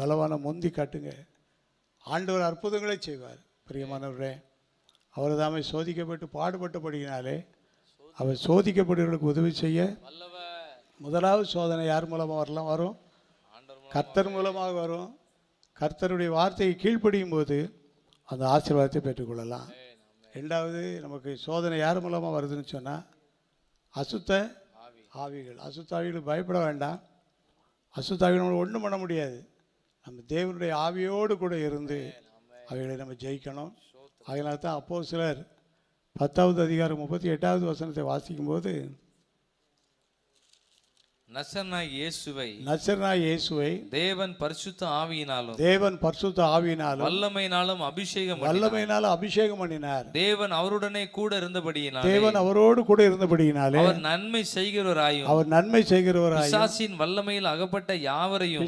பலவான முந்தி காட்டுங்க. ஆண்டவர் அற்புதங்களை செய்வார். பிரியமானவரே, அவர் தாமே சோதிக்கப்பட்டு பாடுபட்டபடியினாலே அவர் சோதிக்கப்படுவர்களுக்கு உதவி செய்ய முதலாவது சோதனை யார் மூலமாக வரும்? கர்த்தர் மூலமாக வரும். கர்த்தருடைய வார்த்தையை கீழ்ப்படியும் போது அந்த ஆசீர்வாதத்தை பெற்றுக்கொள்ளலாம். ரெண்டாவது, நமக்கு சோதனை யார் மூலமாக வருதுன்னு சொன்னால் அசுத்த ஆவிகள். அசுத்த ஆவிகளுக்கு பயப்பட வேண்டாம். அசுத்த ஆவிகள் நம்மளை ஒன்றும் பண்ண முடியாது. நம்ம தேவனுடைய ஆவியோடு கூட இருந்து அவைகளை நம்ம ஜெயிக்கணும். அதனால தான் அப்போஸ்தலர் 10வது அதிகாரம் 38வது வசனத்தை வாசிக்கும்போது, நசரனாகிய இயேசுவை தேவன் பரிசுத்த ஆவியினாலும் வல்லமையினாலும் அபிஷேகம் பண்ணினார். தேவன் அவரோடு கூட இருந்தபடியினாலே அவர் நன்மை செய்கிறவராயும் பிசாசின் வல்லமையில் அகப்பட்ட யாவரையும்